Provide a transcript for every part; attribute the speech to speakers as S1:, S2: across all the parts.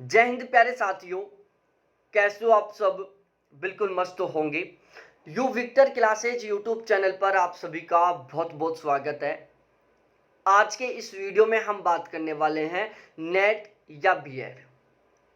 S1: जय हिंद प्यारे साथियों। कैसे हो आप सब? बिल्कुल मस्त होंगे। You victor classes YouTube channel पर आप सभी का बहुत बहुत स्वागत है। आज के इस वीडियो में हम बात करने वाले हैं नेट या बीएड।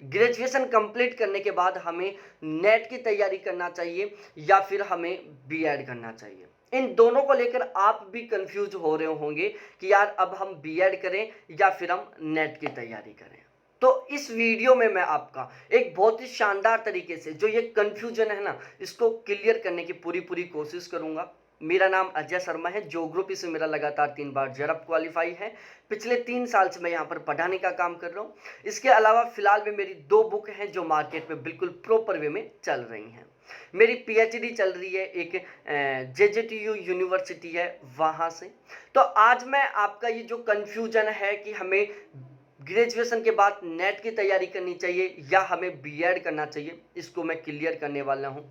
S1: ग्रेजुएशन कंप्लीट करने के बाद हमें नेट की तैयारी करना चाहिए या फिर हमें बीएड करना चाहिए। इन दोनों को लेकर आप भी कंफ्यूज हो रहे होंगे कि यार अब हम बीएड करें या फिर हम नेट की तैयारी करें। तो इस वीडियो में मैं आपका एक बहुत ही शानदार तरीके से जो ये कंफ्यूजन है ना, इसको क्लियर करने की पूरी कोशिश करूंगा। मेरा नाम अजय शर्मा है। ज्योग्राफी से मेरा लगातार 3 बार जेआरएफ क्वालिफाई है। पिछले 3 साल से मैं यहाँ पर पढ़ाने का काम कर रहा हूँ। इसके अलावा फिलहाल में मेरी 2 बुक हैं जो मार्केट में बिल्कुल प्रॉपर वे में चल रही हैं। मेरी पीएचडी चल रही है एक जेजेटीयू यूनिवर्सिटी है वहाँ से। तो आज मैं आपका ये जो कन्फ्यूजन है कि हमें ग्रेजुएशन के बाद नेट की तैयारी करनी चाहिए या हमें बीएड करना चाहिए, इसको मैं क्लियर करने वाला हूँ।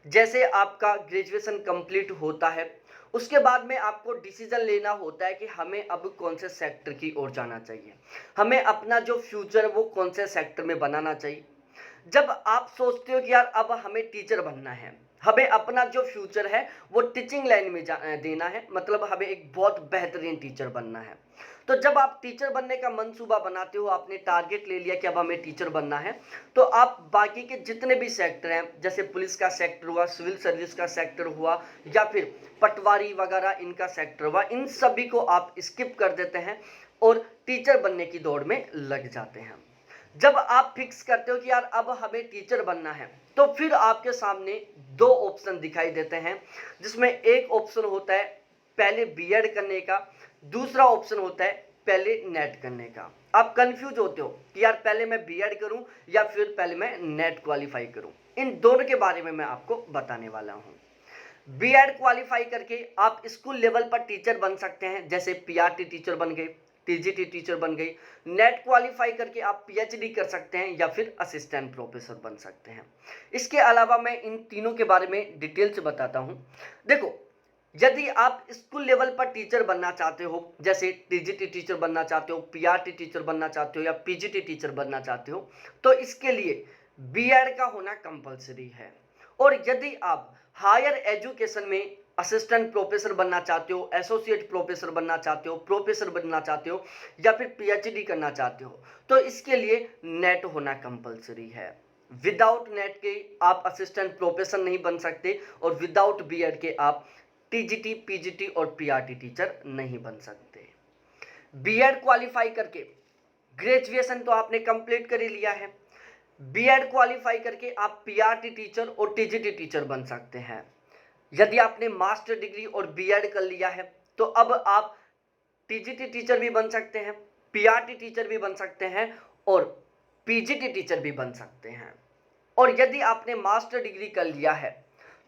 S1: जैसे आपका ग्रेजुएशन कंप्लीट होता है उसके बाद में आपको डिसीजन लेना होता है कि हमें अब कौन से सेक्टर की ओर जाना चाहिए, हमें अपना जो फ्यूचर वो कौन से सेक्टर में बनाना चाहिए। जब आप सोचते हो कि यार अब हमें टीचर बनना है, हमें अपना जो फ्यूचर है वो टीचिंग लाइन में देना है, मतलब हमें एक बहुत बेहतरीन टीचर बनना है। तो जब आप टीचर बनने का मंसूबा बनाते हो, आपने टारगेट ले लिया कि अब हमें टीचर बनना है, तो आप बाकी के जितने भी सेक्टर हैं, जैसे पुलिस का सेक्टर हुआ, सिविल सर्विस का सेक्टर हुआ या फिर पटवारी वगैरह इनका सेक्टर हुआ, इन सभी को आप स्किप कर देते हैं और टीचर बनने की दौड़ में लग जाते हैं। जब आप फिक्स करते हो कि यार अब हमें टीचर बनना है, तो फिर आपके सामने 2 ऑप्शन दिखाई देते हैं, जिसमें एक ऑप्शन होता है पहले बीएड करने का, दूसरा ऑप्शन होता है पहले नेट करने का। आप कंफ्यूज होते हो कि यार पहले मैं बीएड करूं या फिर पहले मैं नेट क्वालिफाई करूं। इन दोनों के बारे में मैं आपको बताने वाला हूं। बीएड क्वालिफाई करके आप स्कूल लेवल पर टीचर बन सकते हैं, जैसे पीआरटी टीचर बन गए, टीजीटी टीचर बन गई। नेट क्वालिफाई करके आप पीएचडी कर सकते हैं या फिर असिस्टेंट प्रोफेसर बन सकते हैं। इसके अलावा मैं इन तीनों के बारे में डिटेल से बताता हूं। देखो, यदि आप स्कूल लेवल पर टीचर बनना चाहते हो, जैसे टीजीटी टीचर बनना चाहते हो, पीआरटी टीचर बनना चाहते हो या पीजीटी टीचर बनना चाहते हो, तो इसके लिए बीएड का होना कंपलसरी है। और यदि आप हायर एजुकेशन में असिस्टेंट प्रोफेसर बनना चाहते हो, एसोसिएट प्रोफेसर बनना चाहते हो, प्रोफेसर बनना चाहते हो या फिर पीएचडी करना चाहते हो, तो इसके लिए नेट होना कंपलसरी है। विदाउट नेट के आप असिस्टेंट प्रोफेसर नहीं बन सकते और विदाउट बीएड के आप टीजीटी, पीजीटी और पीआरटी टीचर नहीं बन सकते। बीएड क्वालिफाई करके ग्रेजुएशन तो आपने कंप्लीट कर ही लिया है। बीएड क्वालिफाई करके आप पीआरटी टीचर और टीजीटी टीचर बन सकते हैं। यदि आपने मास्टर डिग्री और बीएड कर लिया है तो अब आप टीजीटी टीचर भी बन सकते हैं, पीआरटी टीचर भी बन सकते हैं और पीजीटी टीचर भी बन सकते हैं। और यदि आपने मास्टर डिग्री कर लिया है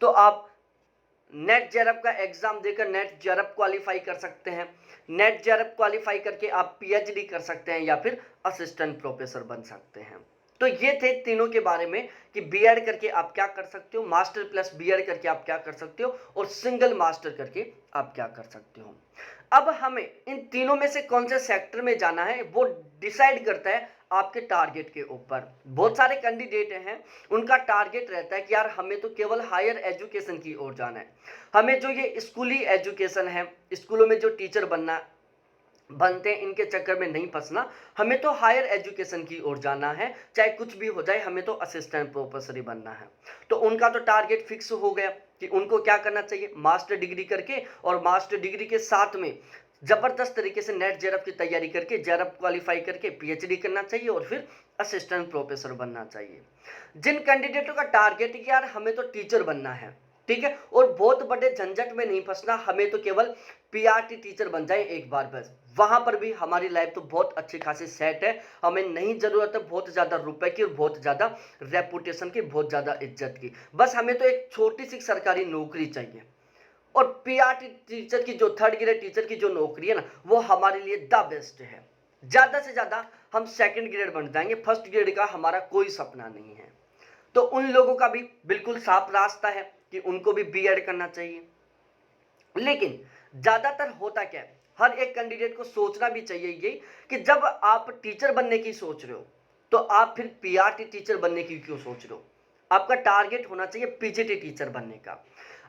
S1: तो आप नेट जेआरएफ का एग्जाम देकर नेट जेआरएफ क्वालिफाई कर सकते हैं। नेट जेआरएफ क्वालिफाई करके आप पीएचडी कर सकते हैं या फिर असिस्टेंट प्रोफेसर बन सकते हैं। तो ये थे तीनों के बारे में कि बीएड करके आप क्या कर सकते हो, मास्टर प्लस बीएड करके आप क्या कर सकते हो और सिंगल मास्टर करके आप क्या कर सकते हो। अब हमें इन तीनों में से कौन से सेक्टर में जाना है वो डिसाइड करता है आपके टारगेट के ऊपर। बहुत सारे कैंडिडेट हैं, उनका टारगेट रहता है कि यार हमें तो केवल हायर एजुकेशन की ओर जाना है, हमें जो ये स्कूली एजुकेशन है, स्कूलों में जो टीचर बनते हैं इनके चक्कर में नहीं फंसना, हमें तो हायर एजुकेशन की ओर जाना है, चाहे कुछ भी हो जाए, हमें तो असिस्टेंट प्रोफेसर ही बनना है। तो उनका तो टारगेट फिक्स हो गया कि उनको क्या करना चाहिए, मास्टर डिग्री करके और मास्टर डिग्री के साथ में जबरदस्त तरीके से नेट जेआरएफ की तैयारी करके जेआरएफ क्वालिफाई करके पीएचडी करना चाहिए और फिर असिस्टेंट प्रोफेसर बनना चाहिए। जिन कैंडिडेटों का टारगेट है कि यार हमें तो टीचर बनना है, ठीक है, और बहुत बड़े झंझट में नहीं फंसना, हमें तो केवल पीआरटी टीचर बन जाए एक बार बस, वहां पर भी हमारी लाइफ तो बहुत अच्छी खासी सेट है, हमें नहीं जरूरत है बहुत ज्यादा रुपए की और बहुत ज्यादा रेपुटेशन की, बहुत ज्यादा इज्जत की, बस हमें तो एक छोटी सी सरकारी नौकरी चाहिए। और पीआरटी टीचर की जो थर्ड ग्रेड टीचर की जो नौकरी है ना, वो हमारे लिए द बेस्ट है। ज्यादा से ज्यादा हम सेकंड ग्रेड बन जाएंगे, फर्स्ट ग्रेड का हमारा कोई सपना नहीं है। तो उन लोगों का भी बिल्कुल साफ रास्ता है कि उनको भी बीएड करना चाहिए। लेकिन ज्यादातर होता क्या है, हर एक कैंडिडेट को सोचना भी चाहिए ये कि जब आप टीचर बनने की सोच रहे हो तो आप फिर पीआरटी टीचर बनने की क्यों सोच रहे हो? आपका टारगेट होना चाहिए पीजीटी टीचर बनने का।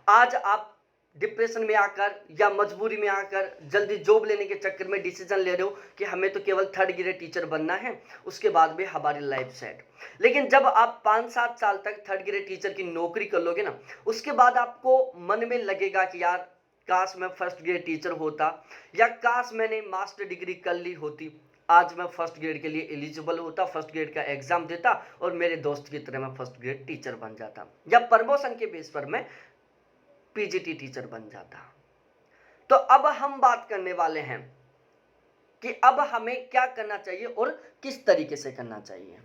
S1: आज आप डिप्रेशन में आकर या मजबूरी में आकर जल्दी जॉब लेने के चक्कर में डिसीजन ले रहे हो कि हमें तो केवल थर्ड ग्रेड टीचर बनना है, उसके बाद भी हमारी लाइफ सेट। लेकिन जब आप 5-7 साल तक थर्ड ग्रेड टीचर की नौकरी कर लोगे ना, उसके बाद आपको मन में लगेगा कि यार काश मैं फर्स्ट ग्रेड टीचर होता, या काश मैंने मास्टर डिग्री कर ली होती, आज मैं फर्स्ट ग्रेड के लिए एलिजिबल होता, फर्स्ट ग्रेड का एग्जाम देता और मेरे दोस्त की तरह मैं फर्स्ट ग्रेड टीचर बन जाता, या प्रमोशन के बेस पर मैं पीजीटी टीचर बन जाता। तो अब हम बात करने वाले हैं कि अब हमें क्या करना चाहिए और किस तरीके से करना चाहिए।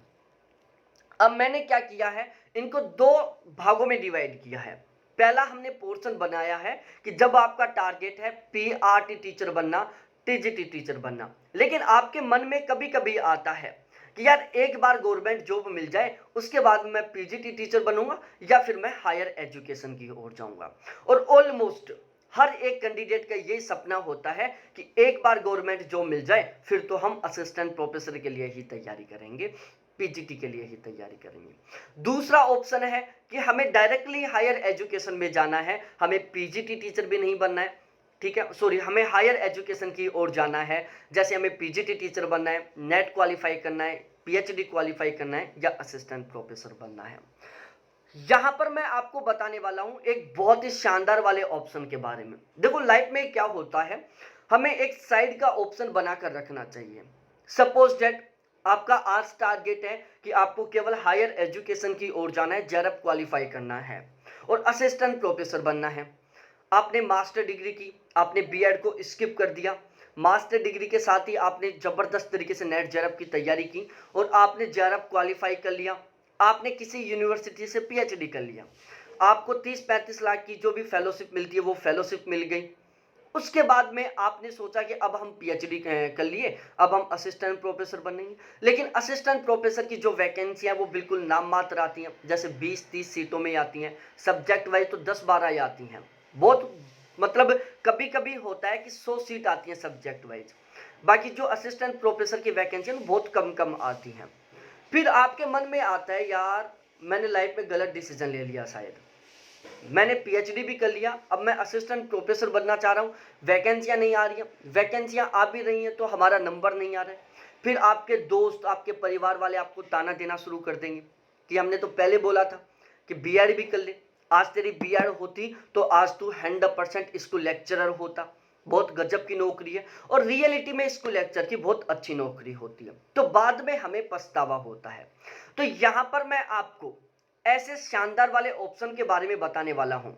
S1: अब मैंने क्या किया है, इनको दो भागों में डिवाइड किया है। पहला हमने पोर्शन बनाया है कि जब आपका टारगेट है पीआरटी टीचर बनना, टीजीटी टीचर बनना, लेकिन आपके मन में कभी कभी आता है कि यार एक बार गवर्नमेंट जॉब मिल जाए उसके बाद मैं पीजीटी टीचर बनूंगा या फिर मैं हायर एजुकेशन की ओर जाऊंगा। और ऑलमोस्ट हर एक कैंडिडेट का यही सपना होता है कि एक बार गवर्नमेंट जॉब मिल जाए फिर तो हम असिस्टेंट प्रोफेसर के लिए ही तैयारी करेंगे, पीजीटी के लिए ही तैयारी करेंगे। दूसरा ऑप्शन है कि हमें डायरेक्टली हायर एजुकेशन में जाना है, हमें पीजीटी टीचर भी नहीं बनना है, ठीक है, सॉरी, हमें हायर एजुकेशन की ओर जाना है। जैसे हमें पीजीटी टीचर बनना है, नेट क्वालिफाई करना है, पीएचडी क्वालिफाई करना है या असिस्टेंट प्रोफेसर बनना है। यहां पर मैं आपको बताने वाला हूं एक बहुत ही शानदार वाले ऑप्शन के बारे में। देखो लाइफ में क्या होता है, हमें एक साइड का ऑप्शन बनाकर रखना चाहिए। सपोज दैट आपका आज टारगेट है कि आपको केवल हायर एजुकेशन की ओर जाना है, जेआरएफ क्वालिफाई करना है और असिस्टेंट प्रोफेसर बनना है। आपने मास्टर डिग्री की, आपने बीएड को स्किप कर दिया, मास्टर डिग्री के साथ ही आपने जबरदस्त तरीके से नेट जेआरएफ की तैयारी की और आपने जेआरएफ क्वालिफाई कर लिया, आपने किसी यूनिवर्सिटी से पीएचडी कर लिया, आपको 30-35 लाख की जो भी फेलोशिप मिलती है वो फेलोशिप मिल गई। उसके बाद में आपने सोचा कि अब हम पीएचडी कर लिए, अब हम असिस्टेंट प्रोफेसर बनेंगे। लेकिन असिस्टेंट प्रोफेसर की जो वैकेंसी है वो बिल्कुल नाम मात्र आती हैं, जैसे 20-30 सीटों में आती हैं, सब्जेक्ट वाइज तो 10-12 ही आती हैं। बहुत मतलब कभी कभी होता है कि 100 सीट आती हैं सब्जेक्ट वाइज, बाकी जो असिस्टेंट प्रोफेसर की वैकेंसी है बहुत कम कम आती हैं। फिर आपके मन में आता है यार मैंने लाइफ में गलत डिसीजन ले लिया, शायद मैंने पीएचडी भी कर लिया, अब मैं असिस्टेंट प्रोफेसर बनना चाह रहा हूँ, वैकेंसियाँ नहीं आ रही हैं, वैकेंसियाँ आ भी रही हैं तो हमारा नंबर नहीं आ रहा है। फिर आपके दोस्त, आपके परिवार वाले आपको ताना देना शुरू कर देंगे कि हमने तो पहले बोला था कि बीएड भी कर ले, आज तेरी बीएड होती तो आज तू 100% स्कूल लेक्चरर होता, बहुत गजब की नौकरी है। और रियलिटी में स्कूल लेक्चर की बहुत अच्छी नौकरी होती है, तो बाद में हमें पछतावा होता है। तो यहाँ पर मैं आपको ऐसे शानदार वाले ऑप्शन के बारे में बताने वाला हूं।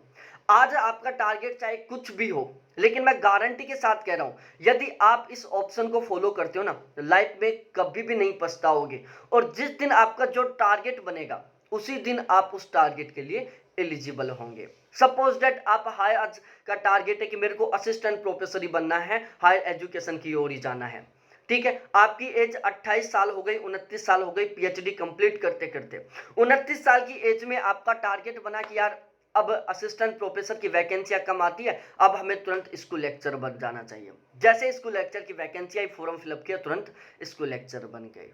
S1: आज आपका टारगेट चाहे कुछ भी हो, लेकिन मैं गारंटी के साथ कह रहा हूं यदि आप इस ऑप्शन को फॉलो करते हो ना, लाइफ में कभी भी नहीं पछताओगे। और जिस दिन आपका जो टारगेट बनेगा उसी दिन आप उस टारगेट के लिए एलिजिबल होंगे। सपोज दैट आप हायर आज का टारगेट है कि मेरे को असिस्टेंट प्रोफेसर ही बनना है, हायर एजुकेशन की ओर ही जाना है, ठीक है, आपकी एज 28 साल हो गई, 29 साल हो गई पीएचडी कंप्लीट करते करते। 29 साल की एज में आपका टारगेट बना कि यार अब असिस्टेंट प्रोफेसर की वैकेंसियां कम आती है, अब हमें तुरंत स्कूल लेक्चर बन जाना चाहिए। जैसे स्कूल लेक्चर की वैकेंसी आई, फॉर्म फिलअप किया, तुरंत स्कूल लेक्चर बन गए।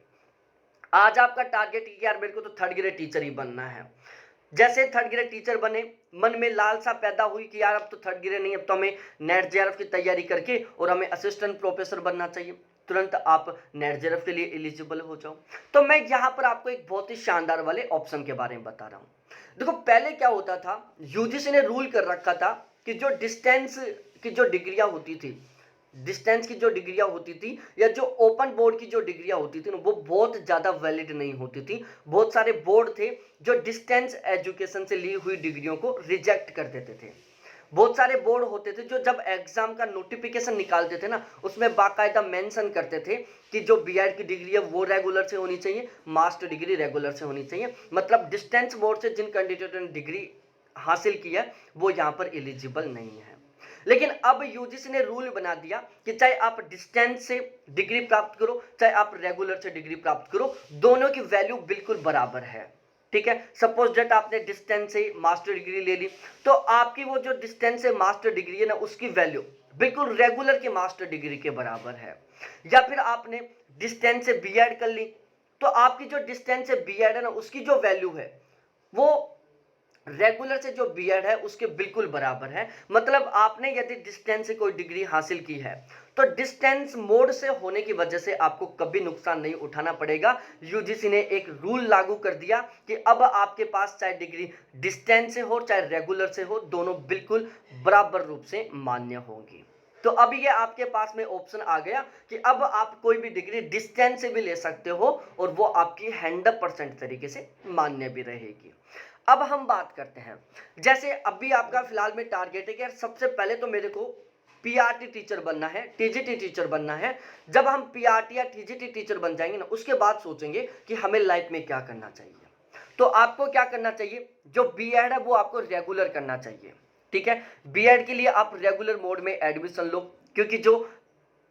S1: आज आपका टारगेट है कि यार मेरे को तो थर्ड ग्रेड टीचर ही बनना है। जैसे थर्ड ग्रेड टीचर बने, मन में लालसा पैदा हुई कि यार अब तो थर्ड ग्रेड नहीं, अब तो हमें नेट जेआरएफ की तैयारी करके और हमें असिस्टेंट प्रोफेसर बनना चाहिए, तुरंत आप नेट जेआरएफ के लिए एलिजिबल हो जाओ। तो मैं यहाँ पर आपको एक बहुत ही शानदार वाले ऑप्शन के बारे में बता रहा हूँ। देखो पहले क्या होता था, यूजीसी ने रूल कर रखा था कि जो डिस्टेंस की जो डिग्रियां होती थी, डिस्टेंस की जो डिग्रियां होती थी या जो ओपन बोर्ड की जो डिग्रियां होती थी ना, वो बहुत ज़्यादा वैलिड नहीं होती थी। बहुत सारे बोर्ड थे जो डिस्टेंस एजुकेशन से ली हुई डिग्रियों को रिजेक्ट कर देते थे। बहुत सारे बोर्ड होते थे जो जब एग्जाम का नोटिफिकेशन निकालते थे ना, उसमें बाकायदा मेंशन करते थे कि जो बीएड की डिग्री है वो रेगुलर से होनी चाहिए, मास्टर डिग्री रेगुलर से होनी चाहिए। मतलब डिस्टेंस बोर्ड से जिन कैंडिडेटों ने डिग्री हासिल की है वो यहाँ पर एलिजिबल नहीं है। लेकिन अब यूजीसी ने रूल बना दिया कि चाहे आप डिस्टेंस से डिग्री प्राप्त करो, चाहे आप रेगुलर से डिग्री प्राप्त करो, दोनों की वैल्यू बिल्कुल बराबर है, ठीक है। सपोज दैट आपने डिस्टेंस से मास्टर डिग्री ले ली, तो आपकी वो जो डिस्टेंस से मास्टर डिग्री है ना, उसकी वैल्यू बिल्कुल रेगुलर की मास्टर डिग्री के बराबर है। या फिर आपने डिस्टेंस से बीएड कर ली, तो आपकी जो डिस्टेंस है बीएड है ना, उसकी जो वैल्यू है वो रेगुलर से जो बीएड है उसके बिल्कुल बराबर है। मतलब आपने यदि डिस्टेंस से कोई डिग्री हासिल की है तो डिस्टेंस मोड से होने की वजह से आपको कभी नुकसान नहीं उठाना पड़ेगा। यूजीसी ने एक रूल लागू कर दिया कि अब आपके पास चाहे डिग्री डिस्टेंस से हो चाहे रेगुलर से हो, दोनों बिल्कुल बराबर रूप से मान्य होंगी। तो अब ये आपके पास में ऑप्शन आ गया कि अब आप कोई भी डिग्री डिस्टेंस से भी ले सकते हो और वो आपकी 100% तरीके से मान्य भी रहेगी। अब हम बात करते हैं, जैसे अभी आपका फिलहाल में टारगेट है कि यार सबसे पहले तो मेरे को पीआरटी टीचर बनना है, टीजीटी टीचर बनना है। जब हम पीआरटी या टीजीटी टीचर बन जाएंगे ना, उसके बाद सोचेंगे कि हमें लाइफ में क्या करना चाहिए। तो आपको क्या करना चाहिए, जो बीएड है वो आपको रेगुलर करना चाहिए। ठीक है, बीएड के लिए आप रेगुलर मोड में एडमिशन लो, क्योंकि जो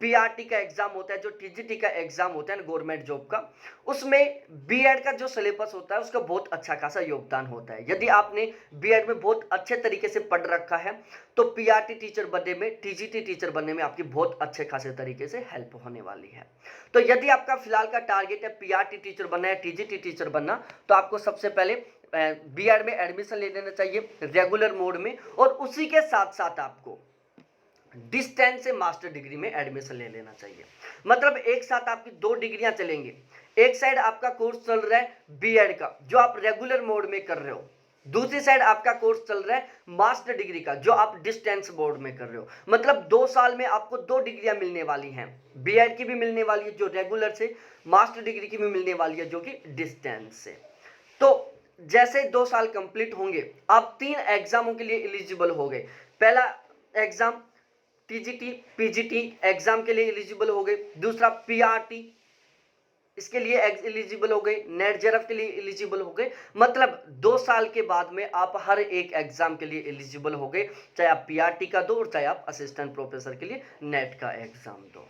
S1: पीआरटी का एग्जाम होता है, जो टीजीटी का एग्जाम होता है ना गवर्नमेंट जॉब का, उसमें बीएड का जो सिलेबस होता है उसका बहुत अच्छा खासा योगदान होता है। यदि आपने बीएड में बहुत अच्छे तरीके से पढ़ रखा है तो पीआरटी टीचर बनने में, टीजीटी टीचर बनने में आपकी बहुत अच्छे खासे तरीके से हेल्प होने वाली है। तो यदि आपका फिलहाल का टारगेट है पीआरटी टीचर बनना है, टीजीटी टीचर बनना, तो आपको सबसे पहले बीएड में एडमिशन ले लेना चाहिए रेगुलर मोड में, और उसी के साथ साथ आपको डिस्टेंस से मास्टर डिग्री में एडमिशन ले लेना चाहिए। मतलब एक साथ आपकी दो डिग्रियां चलेंगी। एक साइड आपका कोर्स चल रहा है बीएड का जो आप रेगुलर मोड में कर रहे हो, दूसरी साइड आपका कोर्स चल रहा है मास्टर डिग्री का जो आप डिस्टेंस मोड में कर रहे हो। मतलब 2 साल में आपको 2 डिग्रियां मिलने वाली हैं, बीएड की भी मिलने वाली है जो रेगुलर से, मास्टर डिग्री की भी मिलने वाली है जो कि डिस्टेंस से। तो जैसे 2 साल कंप्लीट होंगे आप 3 एग्जामों के लिए एलिजिबल हो गए। पहला एग्जाम टीजीटी पीजीटी एग्जाम के लिए एलिजिबल हो गए, दूसरा पीआरटी इसके लिए एलिजिबल हो गए, नेट जेआरएफ के लिए एलिजिबल हो गए। मतलब 2 साल के बाद में आप हर एक एग्जाम के लिए एलिजिबल हो गए, चाहे आप पीआरटी का दो और चाहे आप असिस्टेंट प्रोफेसर के लिए नेट का एग्जाम दो।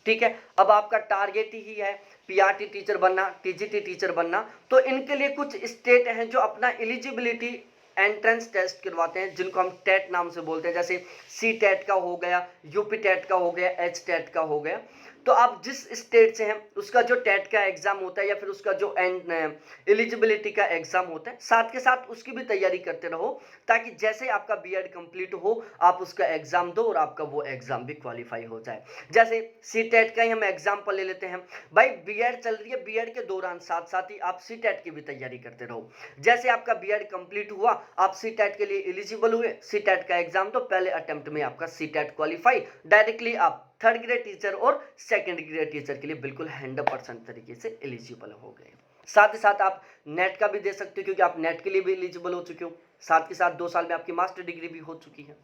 S1: ठीक है, अब आपका टारगेट ही है पीआरटी टीचर बनना, टीजीटी टीचर बनना। तो इनके लिए कुछ स्टेट हैं जो अपना एलिजिबिलिटी एंट्रेंस टेस्ट करवाते हैं, जिनको हम टेट नाम से बोलते हैं। जैसे सी टेट का हो गया, यूपी टेट का हो गया, एच टेट का हो गया। तो आप जिस स्टेट से हैं उसका जो टेट का एग्जाम होता है या फिर उसका जो एलिजिबिलिटी का एग्जाम होता है, साथ के साथ उसकी भी तैयारी करते रहो, ताकि जैसे आपका बीएड कंप्लीट हो आप उसका एग्जाम दो और आपका वो एग्जाम भी क्वालिफाई हो जाए। जैसे सी टेट का ही हम एग्जाम्पल ले लेते हैं। भाई बीएड चल रही है, बीएड के दौरान साथ साथ ही आप सी टेट की भी तैयारी करते रहो। जैसे आपका बीएड कंप्लीट हुआ, आप सी टेट के लिए एलिजिबल हुए, सी टेट का एग्जाम तो पहले अटेम्प्ट में आपका सी टेट क्वालिफाई, डायरेक्टली आप थर्ड ग्रेड टीचर और सेकंड ग्रेड टीचर के लिए बिल्कुल 100% तरीके से एलिजिबल हो गए। साथ ही साथ आप नेट का भी दे सकते हो, क्योंकि आप नेट के लिए भी एलिजिबल हो चुके हो। साथ के साथ 2 साल में आपकी मास्टर डिग्री भी हो चुकी है।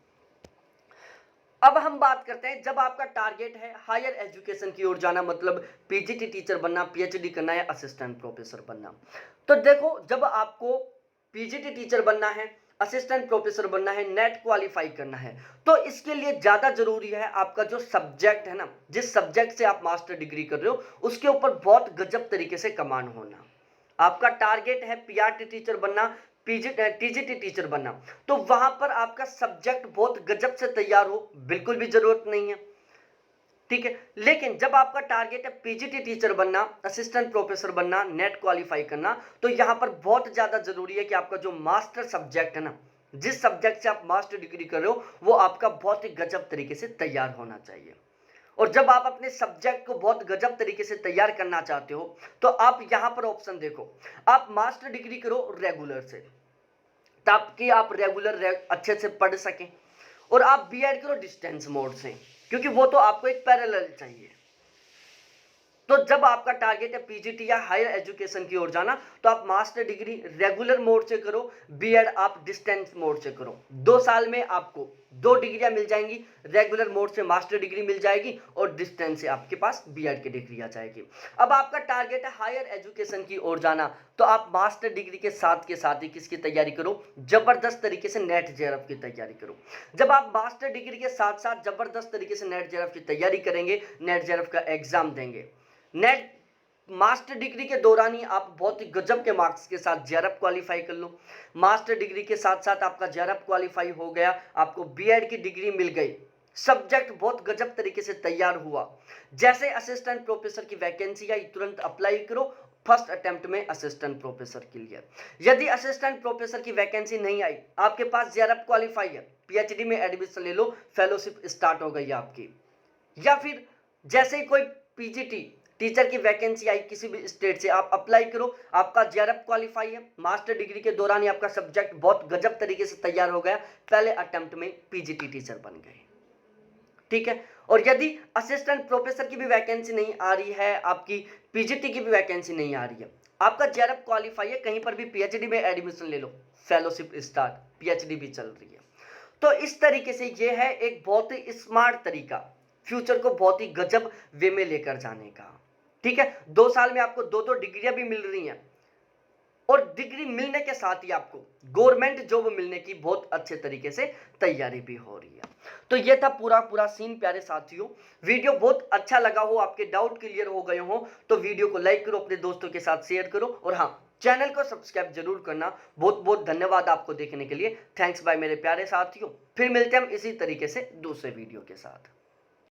S1: अब हम बात करते हैं, जब आपका टारगेट है हायर एजुकेशन की ओर जाना, मतलब पीजीटी टीचर बनना, पीएचडी करना या असिस्टेंट प्रोफेसर बनना। तो देखो, जब आपको पीजीटी टीचर बनना है, असिस्टेंट प्रोफेसर बनना है, नेट क्वालिफाई करना है, तो इसके लिए ज्यादा जरूरी है आपका जो सब्जेक्ट है ना, जिस सब्जेक्ट से आप मास्टर डिग्री कर रहे हो उसके ऊपर बहुत गजब तरीके से कमांड होना। आपका टारगेट है पीआरटी टीचर बनना, टीजीटी टीचर बनना, तो वहां पर आपका सब्जेक्ट बहुत गजब से तैयार हो, बिल्कुल भी जरूरत नहीं है। ठीक है, लेकिन जब आपका टारगेट है पीजीटी टीचर बनना, असिस्टेंट प्रोफेसर बनना, नेट क्वालिफाई करना, तो यहां पर बहुत ज्यादा जरूरी है कि आपका जो मास्टर सब्जेक्ट है ना, जिस सब्जेक्ट से आप मास्टर डिग्री कर रहे हो, वो आपका बहुत ही गजब तरीके से तैयार होना चाहिए। और जब आप अपने सब्जेक्ट को बहुत गजब तरीके से तैयार करना चाहते हो, तो आप यहां पर ऑप्शन देखो, आप मास्टर डिग्री करो रेगुलर से, ताकि आप रेगुलर अच्छे से पढ़ सकें, और आप बीएड करो डिस्टेंस मोड से, क्योंकि वो तो आपको एक पैरेलल चाहिए। तो जब आपका टारगेट है पीजीटी या हायर एजुकेशन की ओर जाना, तो आप मास्टर डिग्री रेगुलर मोड से करो, बीएड आप डिस्टेंस मोड से करो। 2 साल में आपको 2 डिग्रियां मिल जाएंगी, रेगुलर मोड से मास्टर डिग्री मिल जाएगी और डिस्टेंस से आपके पास बीएड की डिग्री आ जाएगी। अब आपका टारगेट है हायर एजुकेशन की ओर जाना, तो आप मास्टर डिग्री के साथ ही किसकी तैयारी करो, जबरदस्त तरीके से नेट जेआरएफ की तैयारी करो। जब आप मास्टर डिग्री के साथ साथ जबरदस्त तरीके से नेट जेआरएफ की तैयारी करेंगे, नेट जेआरएफ का एग्जाम देंगे, नेट मास्टर डिग्री के दौरान ही आप बहुत ही गजब के मार्क्स के साथ जेआरएफ क्वालिफाई कर लो। मास्टर डिग्री के साथ साथ आपका जेआरएफ क्वालिफाई हो गया, आपको बीएड की डिग्री मिल गई, सब्जेक्ट बहुत गजब तरीके से तैयार हुआ। जैसे असिस्टेंट प्रोफेसर की वैकेंसी आई, तुरंत अप्लाई करो, फर्स्ट अटेम्प्ट में असिस्टेंट प्रोफेसर के लिए। यदि असिस्टेंट प्रोफेसर की वैकेंसी नहीं आई, आपके पास जेआरएफ क्वालिफाई है, पीएचडी में एडमिशन ले लो, फेलोशिप स्टार्ट हो गई आपकी। या फिर जैसे ही कोई पीजीटी टीचर की वैकेंसी आई किसी भी स्टेट से, आप अप्लाई करो, आपका जेआरएफ क्वालिफाई है, मास्टर डिग्री के दौरान ही आपका सब्जेक्ट बहुत गजब तरीके से तैयार हो गया, पहले अटेम्प्ट में पीजीटी टीचर बन गए, ठीक है। और यदि असिस्टेंट प्रोफेसर की भी वैकेंसी नहीं आ रही है, आपकी पीजीटी की भी वैकेंसी नहीं आ रही है, आपका जेआरएफ क्वालिफाई है, कहीं पर भी पीएचडी में एडमिशन ले लो, फेलोशिप स्टार्ट, पीएचडी भी चल रही है। तो इस तरीके से ये है एक बहुत ही स्मार्ट तरीका फ्यूचर को बहुत ही गजब वे में लेकर जाने का, ठीक है। 2 साल में आपको 2-2 डिग्रियां भी मिल रही हैं और डिग्री मिलने के साथ ही आपको गवर्नमेंट जॉब मिलने की बहुत अच्छे तरीके से तैयारी भी हो रही है। तो ये था पूरा सीन प्यारे साथियों। वीडियो बहुत अच्छा लगा हो, आपके डाउट क्लियर हो गए हो, तो वीडियो को लाइक करो, अपने दोस्तों के साथ शेयर करो, और हाँ, चैनल को सब्सक्राइब जरूर करना। बहुत बहुत धन्यवाद आपको देखने के लिए। थैंक्स बाय मेरे प्यारे साथियों। फिर मिलते हैं हम इसी तरीके से दूसरे वीडियो के साथ।